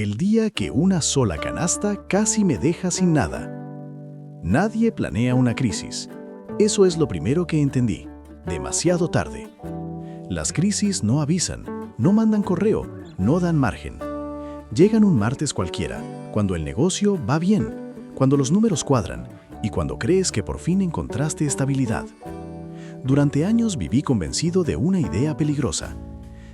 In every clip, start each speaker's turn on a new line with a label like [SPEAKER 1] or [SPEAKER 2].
[SPEAKER 1] El día que una sola canasta casi me deja sin nada. Nadie planea una crisis. Eso es lo primero que entendí. Demasiado tarde. Las crisis no avisan, no mandan correo, no dan margen. Llegan un martes cualquiera, cuando el negocio va bien, cuando los números cuadran y cuando crees que por fin encontraste estabilidad. Durante años viví convencido de una idea peligrosa.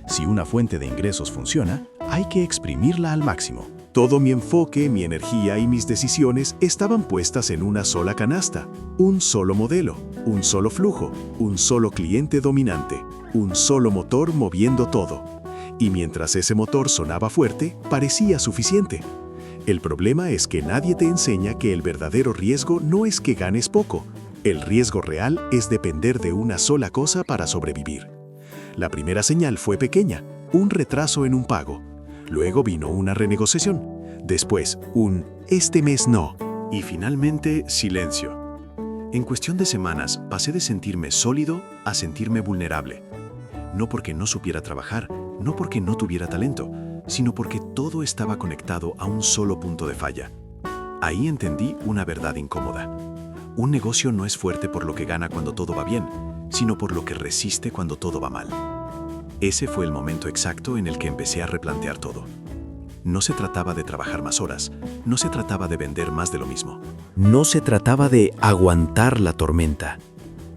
[SPEAKER 1] Si una fuente de ingresos funciona, hay que exprimirla al máximo.
[SPEAKER 2] Todo mi enfoque, mi energía y mis decisiones estaban puestas en una sola canasta, un solo modelo, un solo flujo, un solo cliente dominante, un solo motor moviendo todo. Y mientras ese motor sonaba fuerte, parecía suficiente. El problema es que nadie te enseña que el verdadero riesgo no es que ganes poco. El riesgo real es depender de una sola cosa para sobrevivir. La primera señal fue pequeña, un retraso en un pago. Luego vino una renegociación. Después, este mes no. Y finalmente, silencio. En cuestión de semanas, pasé de sentirme sólido a sentirme vulnerable. No porque no supiera trabajar, no porque no tuviera talento, sino porque todo estaba conectado a un solo punto de falla. Ahí entendí una verdad incómoda. Un negocio no es fuerte por lo que gana cuando todo va bien, sino por lo que resiste cuando todo va mal. Ese fue el momento exacto en el que empecé a replantear todo. No se trataba de trabajar más horas, no se trataba de vender más de lo mismo.
[SPEAKER 3] No se trataba de aguantar la tormenta,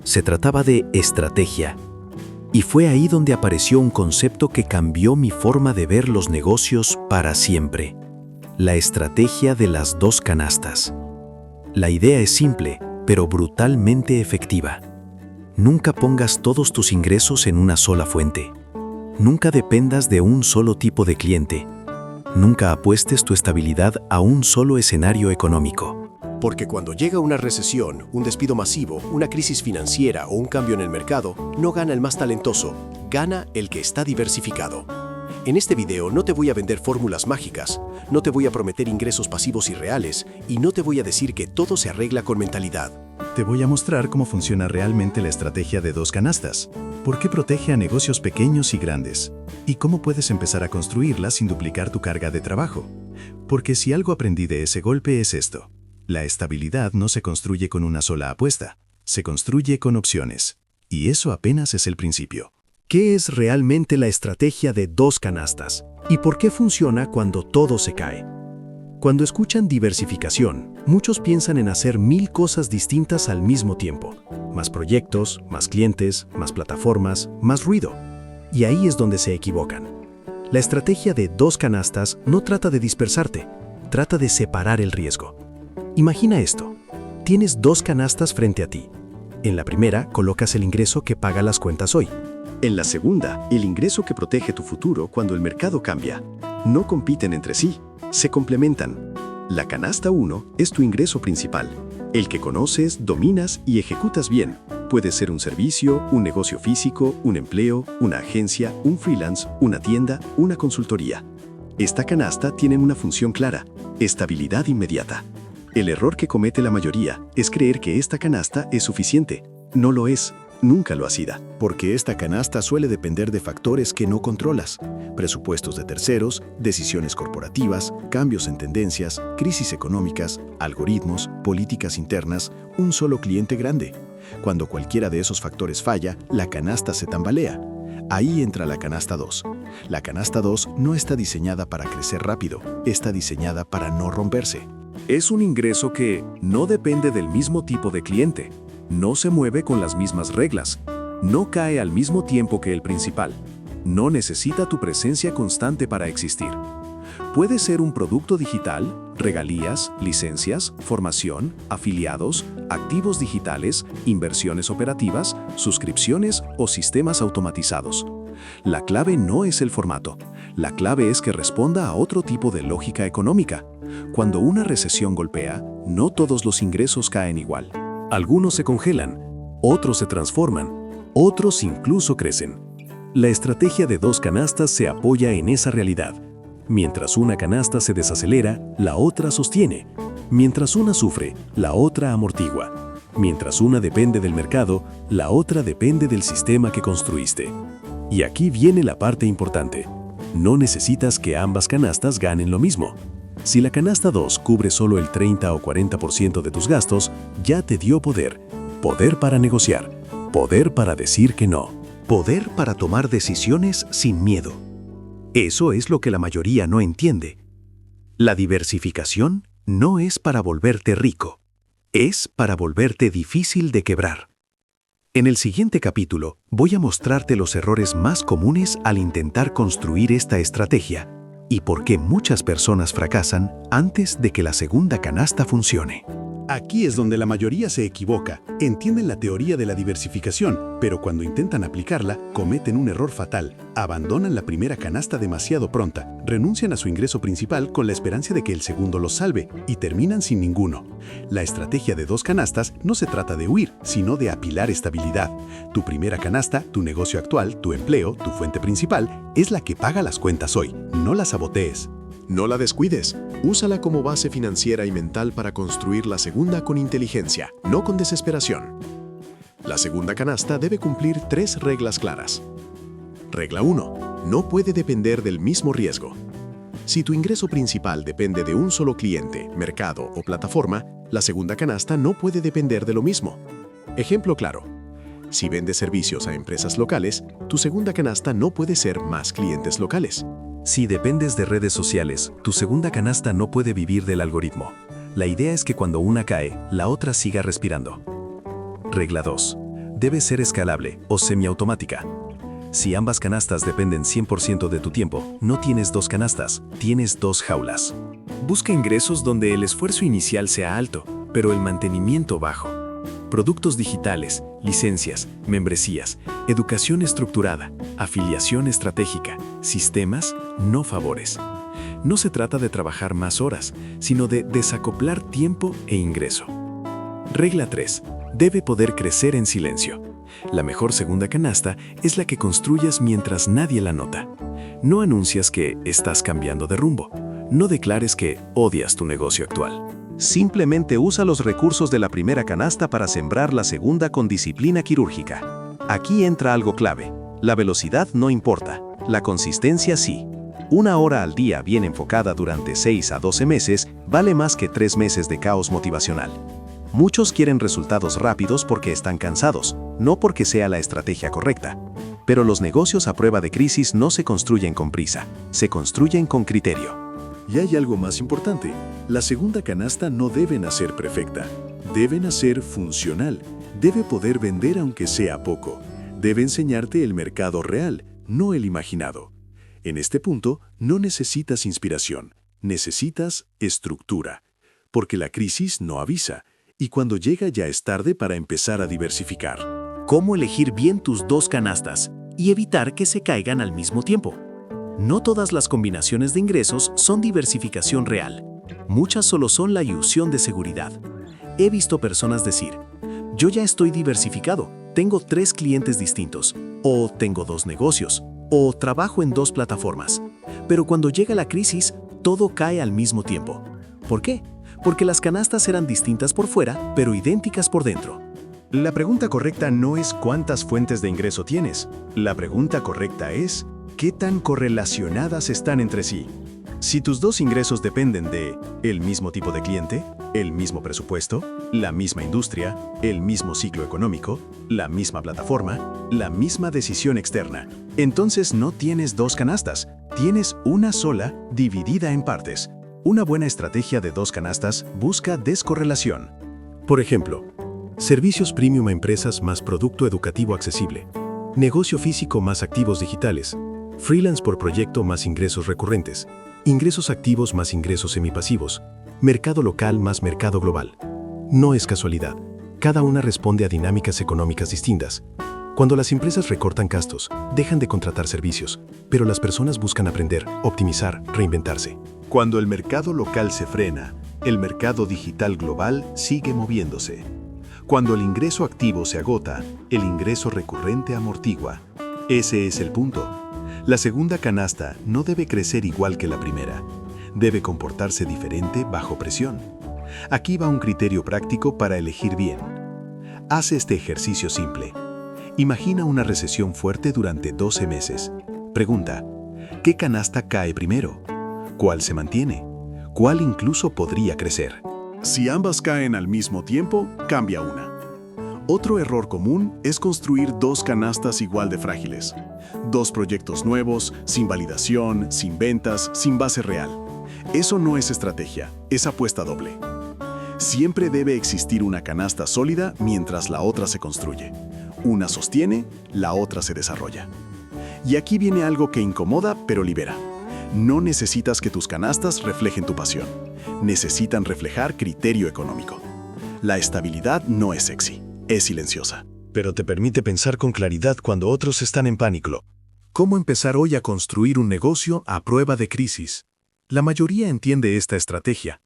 [SPEAKER 3] se trataba de estrategia. Y fue ahí donde apareció un concepto que cambió mi forma de ver los negocios para siempre. La estrategia de las dos canastas. La idea es simple, pero brutalmente efectiva. Nunca pongas todos tus ingresos en una sola fuente. Nunca dependas de un solo tipo de cliente. Nunca apuestes tu estabilidad a un solo escenario económico.
[SPEAKER 2] Porque cuando llega una recesión, un despido masivo, una crisis financiera o un cambio en el mercado, no gana el más talentoso, gana el que está diversificado. En este video no te voy a vender fórmulas mágicas, no te voy a prometer ingresos pasivos irreales y no te voy a decir que todo se arregla con mentalidad.
[SPEAKER 1] Te voy a mostrar cómo funciona realmente la estrategia de dos canastas, por qué protege a negocios pequeños y grandes, y cómo puedes empezar a construirla sin duplicar tu carga de trabajo. Porque si algo aprendí de ese golpe es esto: la estabilidad no se construye con una sola apuesta, se construye con opciones. Y eso apenas es el principio.
[SPEAKER 3] ¿Qué es realmente la estrategia de dos canastas? ¿Y por qué funciona cuando todo se cae? Cuando escuchan diversificación, muchos piensan en hacer 1000 cosas distintas al mismo tiempo. Más proyectos, más clientes, más plataformas, más ruido. Y ahí es donde se equivocan. La estrategia de dos canastas no trata de dispersarte, trata de separar el riesgo. Imagina esto. Tienes dos canastas frente a ti. En la primera colocas el ingreso que paga las cuentas hoy.
[SPEAKER 2] En la segunda, el ingreso que protege tu futuro cuando el mercado cambia. No compiten entre sí, se complementan. La canasta 1 es tu ingreso principal, el que conoces, dominas y ejecutas bien. Puede ser un servicio, un negocio físico, un empleo, una agencia, un freelance, una tienda, una consultoría. Esta canasta tiene una función clara: estabilidad inmediata. El error que comete la mayoría es creer que esta canasta es suficiente. No lo es. Nunca lo ha sido, porque esta canasta suele depender de factores que no controlas: presupuestos de terceros, decisiones corporativas, cambios en tendencias, crisis económicas, algoritmos, políticas internas, un solo cliente grande. Cuando cualquiera de esos factores falla, la canasta se tambalea. Ahí entra la canasta 2. La canasta 2 no está diseñada para crecer rápido, está diseñada para no romperse. Es un ingreso que no depende del mismo tipo de cliente. No se mueve con las mismas reglas, no cae al mismo tiempo que el principal, no necesita tu presencia constante para existir. Puede ser un producto digital, regalías, licencias, formación, afiliados, activos digitales, inversiones operativas, suscripciones o sistemas automatizados. La clave no es el formato, la clave es que responda a otro tipo de lógica económica. Cuando una recesión golpea, no todos los ingresos caen igual. Algunos se congelan, otros se transforman, otros incluso crecen. La estrategia de dos canastas se apoya en esa realidad. Mientras una canasta se desacelera, la otra sostiene. Mientras una sufre, la otra amortigua. Mientras una depende del mercado, la otra depende del sistema que construiste. Y aquí viene la parte importante.
[SPEAKER 3] No necesitas que ambas canastas ganen lo mismo. Si la canasta 2 cubre solo el 30 o 40% de tus gastos, ya te dio poder. Poder para negociar. Poder para decir que no.
[SPEAKER 2] Poder para tomar decisiones sin miedo. Eso es lo que la mayoría no entiende. La diversificación no es para volverte rico, es para volverte difícil de quebrar. En el siguiente capítulo voy a mostrarte los errores más comunes al intentar construir esta estrategia y por qué muchas personas fracasan antes de que la segunda canasta funcione.
[SPEAKER 1] Aquí es donde la mayoría se equivoca. Entienden la teoría de la diversificación, pero cuando intentan aplicarla, cometen un error fatal. Abandonan la primera canasta demasiado pronta, renuncian a su ingreso principal con la esperanza de que el segundo los salve y terminan sin ninguno. La estrategia de 2 canastas no se trata de huir, sino de apilar estabilidad. Tu primera canasta, tu negocio actual, tu empleo, tu fuente principal, es la que paga las cuentas hoy. No la sabotees.
[SPEAKER 4] No la descuides. Úsala como base financiera y mental para construir la segunda con inteligencia, no con desesperación. La segunda canasta debe cumplir 3 reglas claras. Regla 1. No puede depender del mismo riesgo. Si tu ingreso principal depende de un solo cliente, mercado o plataforma, la segunda canasta no puede depender de lo mismo. Ejemplo claro. Si vendes servicios a empresas locales, tu segunda canasta no puede ser más clientes locales.
[SPEAKER 3] Si dependes de redes sociales, tu segunda canasta no puede vivir del algoritmo. La idea es que cuando una cae, la otra siga respirando. Regla 2. Debe ser escalable o semiautomática. Si ambas canastas dependen 100% de tu tiempo, no tienes 2 canastas, tienes 2 jaulas. Busca ingresos donde el esfuerzo inicial sea alto, pero el mantenimiento bajo. Productos digitales, licencias, membresías, educación estructurada, afiliación estratégica, sistemas, no favores. No se trata de trabajar más horas, sino de desacoplar tiempo e ingreso. Regla 3. Debe poder crecer en silencio. La mejor segunda canasta es la que construyas mientras nadie la nota. No anuncias que estás cambiando de rumbo. No declares que odias tu negocio actual.
[SPEAKER 2] Simplemente usa los recursos de la primera canasta para sembrar la segunda con disciplina quirúrgica. Aquí entra algo clave. La velocidad no importa, la consistencia sí. 1 hora al día bien enfocada durante 6 a 12 meses vale más que 3 meses de caos motivacional. Muchos quieren resultados rápidos porque están cansados, no porque sea la estrategia correcta. Pero los negocios a prueba de crisis no se construyen con prisa, se construyen con criterio.
[SPEAKER 1] Y hay algo más importante. La segunda canasta no debe nacer perfecta. Debe nacer funcional. Debe poder vender aunque sea poco. Debe enseñarte el mercado real, no el imaginado. En este punto, no necesitas inspiración. Necesitas estructura. Porque la crisis no avisa. Y cuando llega ya es tarde para empezar a diversificar.
[SPEAKER 2] ¿Cómo elegir bien tus 2 canastas y evitar que se caigan al mismo tiempo? No todas las combinaciones de ingresos son diversificación real. Muchas solo son la ilusión de seguridad. He visto personas decir, yo ya estoy diversificado, tengo 3 clientes distintos, o tengo 2 negocios, o trabajo en 2 plataformas. Pero cuando llega la crisis, todo cae al mismo tiempo. ¿Por qué? Porque las canastas eran distintas por fuera, pero idénticas por dentro.
[SPEAKER 1] La pregunta correcta no es cuántas fuentes de ingreso tienes. La pregunta correcta es, ¿qué tan correlacionadas están entre sí? Si tus 2 ingresos dependen de el mismo tipo de cliente, el mismo presupuesto, la misma industria, el mismo ciclo económico, la misma plataforma, la misma decisión externa, entonces no tienes 2 canastas, tienes una sola dividida en partes. Una buena estrategia de 2 canastas busca descorrelación. Por ejemplo, servicios premium a empresas más producto educativo accesible, negocio físico más activos digitales, freelance por proyecto más ingresos recurrentes, ingresos activos más ingresos semipasivos, mercado local más mercado global. No es casualidad. Cada una responde a dinámicas económicas distintas. Cuando las empresas recortan gastos, dejan de contratar servicios, pero las personas buscan aprender, optimizar, reinventarse. Cuando el mercado local se frena, el mercado digital global sigue moviéndose. Cuando el ingreso activo se agota, el ingreso recurrente amortigua. Ese es el punto. La segunda canasta no debe crecer igual que la primera. Debe comportarse diferente bajo presión. Aquí va un criterio práctico para elegir bien. Haz este ejercicio simple. Imagina una recesión fuerte durante 12 meses. Pregunta,
[SPEAKER 3] ¿Qué canasta cae primero? ¿Cuál se mantiene? ¿Cuál incluso podría crecer?
[SPEAKER 1] Si ambas caen al mismo tiempo, cambia una. Otro error común es construir dos canastas igual de frágiles. Dos proyectos nuevos, sin validación, sin ventas, sin base real. Eso no es estrategia, es apuesta doble. Siempre debe existir una canasta sólida mientras la otra se construye. Una sostiene, la otra se desarrolla. Y aquí viene algo que incomoda pero libera. No necesitas que tus canastas reflejen tu pasión. Necesitan reflejar criterio económico. La estabilidad no es sexy, es silenciosa.
[SPEAKER 3] Pero te permite pensar con claridad cuando otros están en pánico.
[SPEAKER 5] ¿Cómo empezar hoy a construir un negocio a prueba de crisis? La mayoría entiende esta estrategia,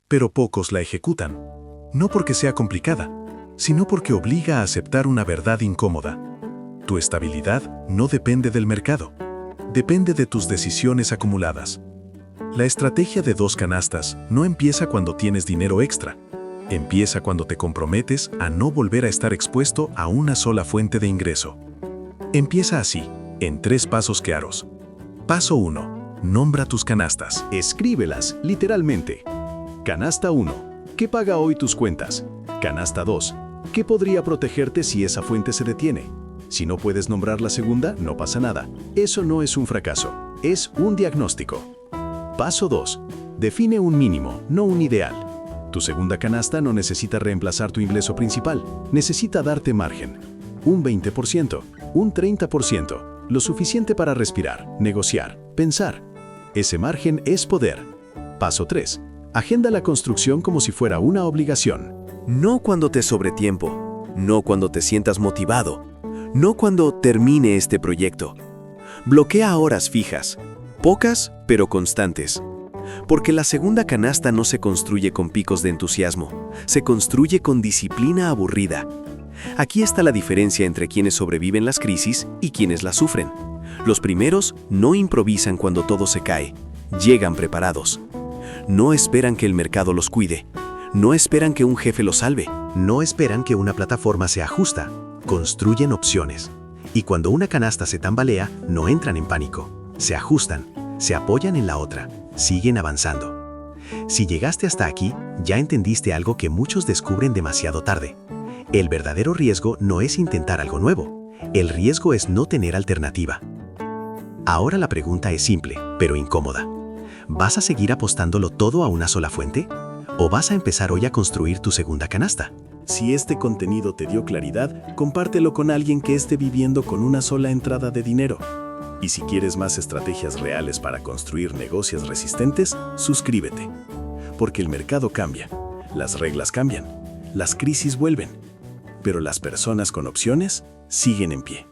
[SPEAKER 5] pero pocos la ejecutan. No porque sea complicada, sino porque obliga a aceptar una verdad incómoda. Tu estabilidad no depende del mercado, depende de tus decisiones acumuladas. La estrategia de dos canastas no empieza cuando tienes dinero extra. Empieza cuando te comprometes a no volver a estar expuesto a una sola fuente de ingreso. Empieza así, en 3 pasos claros. Paso 1. Nombra tus canastas.
[SPEAKER 1] Escríbelas, literalmente. Canasta 1. ¿Qué paga hoy tus cuentas? Canasta 2. ¿Qué podría protegerte si esa fuente se detiene? Si no puedes nombrar la segunda, no pasa nada. Eso no es un fracaso, es un diagnóstico. Paso 2. Define un mínimo, no un ideal. Tu segunda canasta no necesita reemplazar tu ingreso principal, necesita darte margen. Un 20%, un 30%, lo suficiente para respirar, negociar, pensar. Ese margen es poder. Paso 3. Agenda la construcción como si fuera una obligación.
[SPEAKER 3] No cuando te sobre tiempo, no cuando te sientas motivado, no cuando termine este proyecto. Bloquea horas fijas, pocas pero constantes. Porque la segunda canasta no se construye con picos de entusiasmo, se construye con disciplina aburrida. Aquí está la diferencia entre quienes sobreviven las crisis y quienes las sufren. Los primeros no improvisan cuando todo se cae, llegan preparados. No esperan que el mercado los cuide, no esperan que un jefe los salve.
[SPEAKER 2] No esperan que una plataforma sea justa, construyen opciones. Y cuando una canasta se tambalea, no entran en pánico, se ajustan, se apoyan en la otra, siguen avanzando. Si llegaste hasta aquí, ya entendiste algo que muchos descubren demasiado tarde. El verdadero riesgo no es intentar algo nuevo, el riesgo es no tener alternativa. Ahora la pregunta es simple, pero incómoda. ¿Vas a seguir apostándolo todo a una sola fuente? ¿O vas a empezar hoy a construir tu segunda canasta?
[SPEAKER 1] Si este contenido te dio claridad, compártelo con alguien que esté viviendo con una sola entrada de dinero. Y si quieres más estrategias reales para construir negocios resistentes, suscríbete. Porque el mercado cambia, las reglas cambian, las crisis vuelven, pero las personas con opciones siguen en pie.